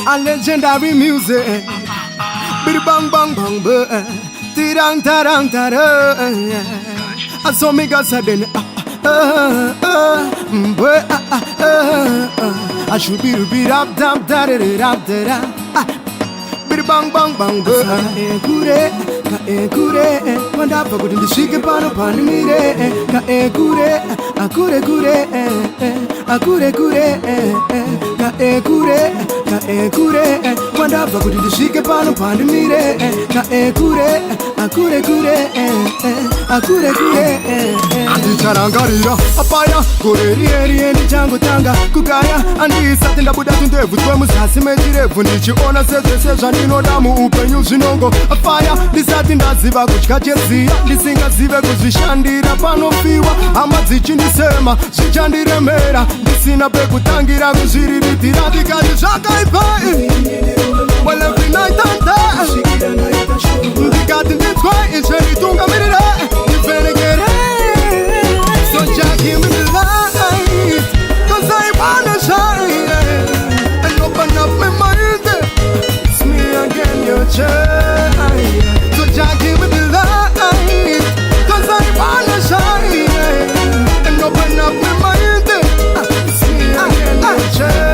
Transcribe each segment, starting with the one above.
A legendary music. Bidi bang bang bang bang. Tirang tarang tarang. I saw me got sudden. I should be rap dap da da da da. Bidi bang bang bang bang. Kure, wanda pa kudin shike pano pani mire. Kure, akure kure, wanda pa kudin shike pano pani mire. Akure kure. Andi charangarira apaya kure rieri ndi chango tanga kugaya andi satinda buda tundevu twe musasi mejirevu ndichiona sezvese zvandinoda muupenyu zvinongo afaya ndisati ndaziva kudya cheziya ndisingazive kuzvishandira panofiwa hama dzichindisema zvichandiremera ndisina pekutangira kuzviriritira ndikati zvakaipa well every night and day ndikati nditswe izve nditungamirire ndivhenekere so Jack give me the light cause I wanna shine and open up my mind. It's me again, your child. So Jack give me the light cause I wanna shine and open up my mind. It's me again, your child.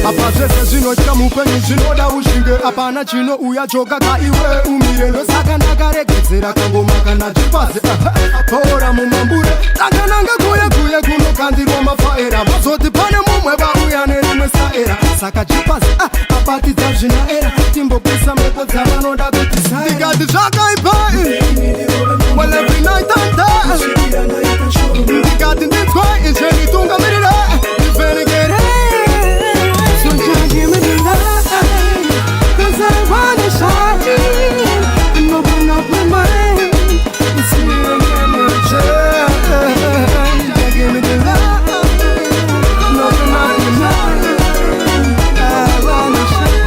Apa zvese zvinotya mupenyu zvinoda ushinge apana chinouya choka kaiwe umire ndosaka ndakaregedzera kangoma kana chipasi pora mumambure takananga kuye kunokandirwa mafaera vazoti pane mumwe vauya nerimwe saera saka chipasi abatidza zvinaera timbopisa mhepo dzavanoda kutisa ndikati zvakaipa well every night and day ndikati nditswe izve nditungamirire ndivhenekere. Give me the light, cause I wanna shine and open up my mind. It's me again, your child. Give me the light and open up my mind. I wanna shine.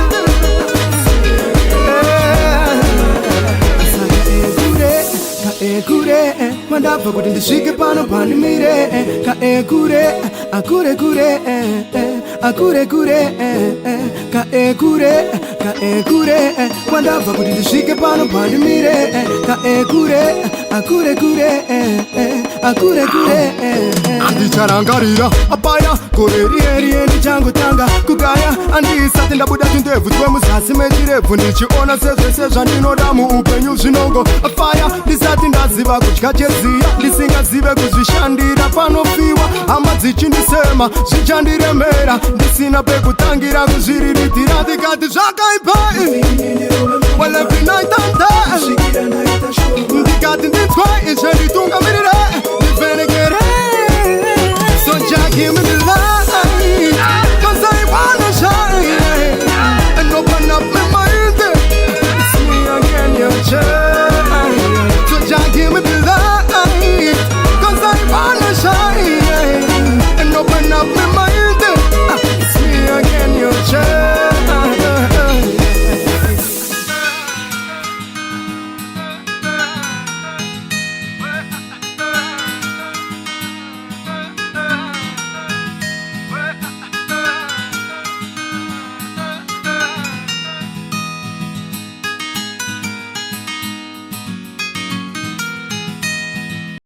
Kure, wanda pa kuti ndisvike pano pandimire. Akure wanda pa kuti ndisvike pano pandimire. Akure andicharangarira apaya kore rieri ndichangotanga kugaya andisati ndabuda tundevu twe muzasi mechirevu ndichiona sezvese zvandinoda muupenyu zvinongo apaya ndisati ndaziva kudya cheziya ndisingazive kuzvishandira panofiwa hama dzichindisema zvichandiremera ndisina pekutangira kuzviriritira ndikati zvakaipa well every night and day ndikati nditswe izve nditungamirire ndivhenekere.